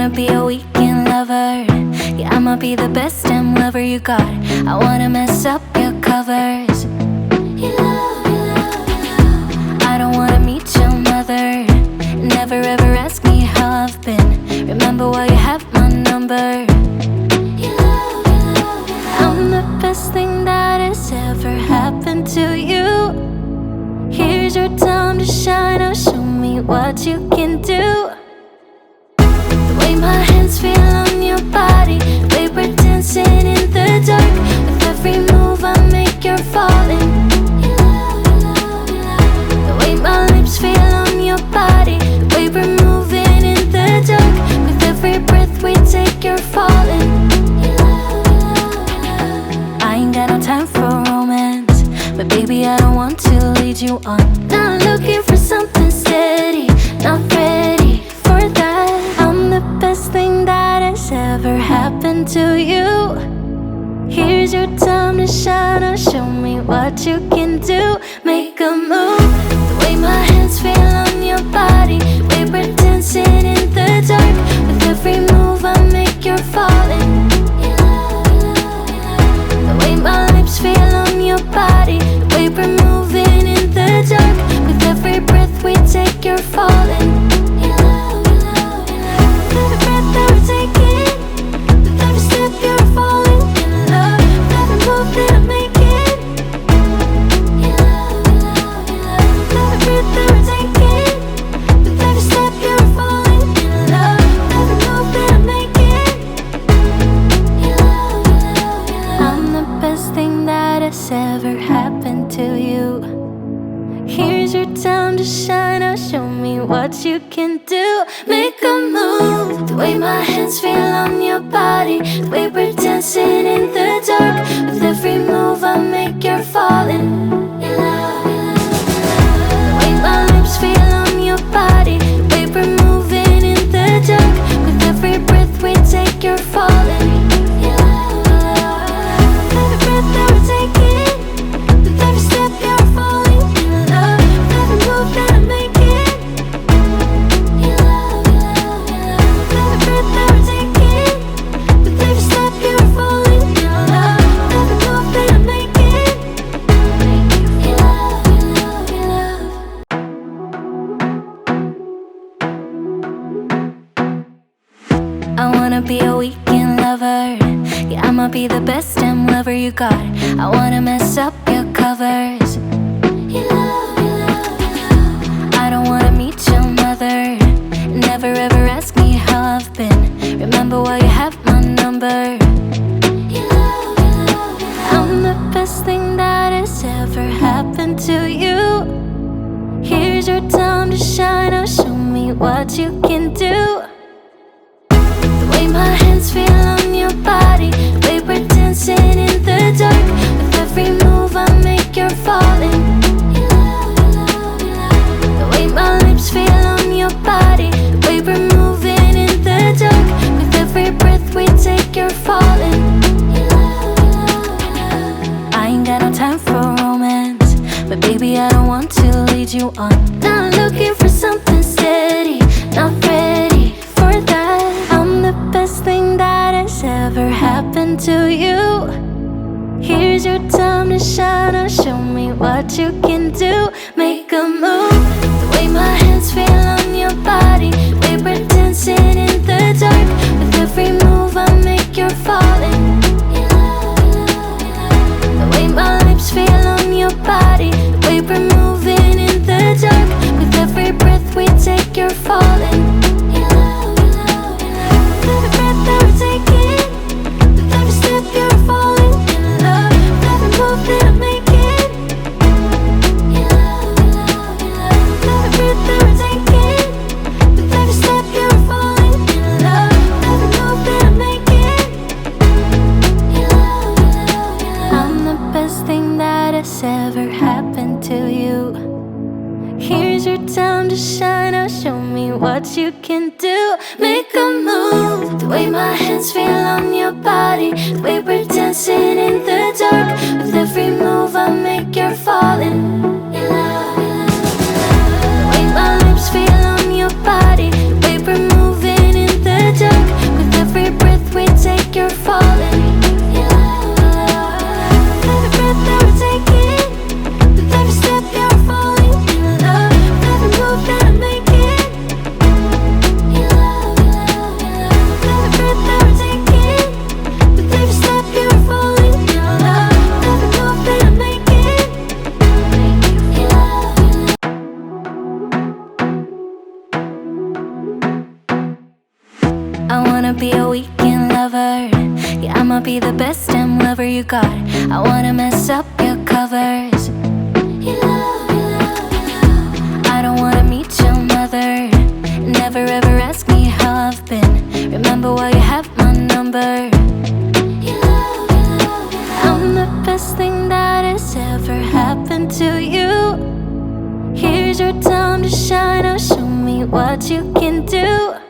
wanna be a weekend lover. Yeah, I'ma be the best damn lover you got. I wanna mess up your covers. I don't wanna meet your mother. Never ever ask me how I've been. Remember why you have my number. I'm the best thing that has ever happened to you. Here's your time to shine. Now show me what you can do. The way my hands feel on your body, the way we're dancing in the dark. With every move I make, you're falling. The way my lips feel on your body, the way we're moving in the dark. With every breath we take, you're falling. I ain't got no time for romance, but baby I don't want to lead you on. Not looking for something steady, not ready for that. I'm the best thing that has ever happened to you. Here's your time to shine. Now show me what you can do. Make a move. The way my hands feel on your body, the way we're dancing in the dark. With every move I make, you're falling. The way my lips feel on your body, the way we're moving in the dark. With every breath we take, you're falling. With every breath that we're taking, with every step you're falling in love. With every move that I'm making, with every breath that we're taking, with every step you're falling in love. With every move that I'm making, I'm the best thing that has ever happened to you. Here's your time to shine. Now show me what you can do. Make a move. The way my hands feel on your body, the way we're dancing in the dark. With every move I make, you're falling. The way my lips feel on your body, the way we're moving in the dark. With every breath we take, you're falling. With every breath that we're taking, with every step you're falling in love. With every move that I'm making, with every breath that we're taking, with every step you're falling in love. With every move that I'm making, I wanna be a weekend lover. Yeah, I'ma be the best damn lover you got. I wanna mess up your covers. I don't wanna meet your mother. Never ever ask me how I've been. Remember why you have my number. I'm the best thing that has ever happened to you. Here's your time to shine. Now show me what you can do. The way my hands feel on your body, the way we're dancing in the dark. With every move I make, you're falling. The way my lips feel on your body, the way we're moving in the dark. With every breath we take, you're falling. I ain't got no time for romance, but baby I don't want to lead you on. Not looking for something steady, not ready for that. I'm the best thing that has ever happened to you. Here's your time to shine. Now show me what you can do. Make a move. The way my hands feel on your body, the way we're dancing in the dark. With every move I make, you're falling. The way my lips feel on your body, the way we're moving in the dark. With every breath we take, you're falling. With every breath that we're taking, with every step you're falling in love. With every move that I'm making, with every breath that we're taking, with every step you're falling in love. With every move that I'm making, I'm the best thing that has ever happened to you. Here's your time to shine. Now show me what you can do. Make a move. The way my hands feel on your body, the way we're dancing in the dark. With every move I make, you're falling. The way my lips feel on your body, the way we're moving in the dark. be a weekend lover. Yeah, I'ma be the best damn lover you got. I wanna mess up your covers. I don't wanna meet your mother. Never ever ask me how I've been. Remember why you have my number. I'm the best thing that has ever happened to you. Here's your time to shine. Now show me what you can do.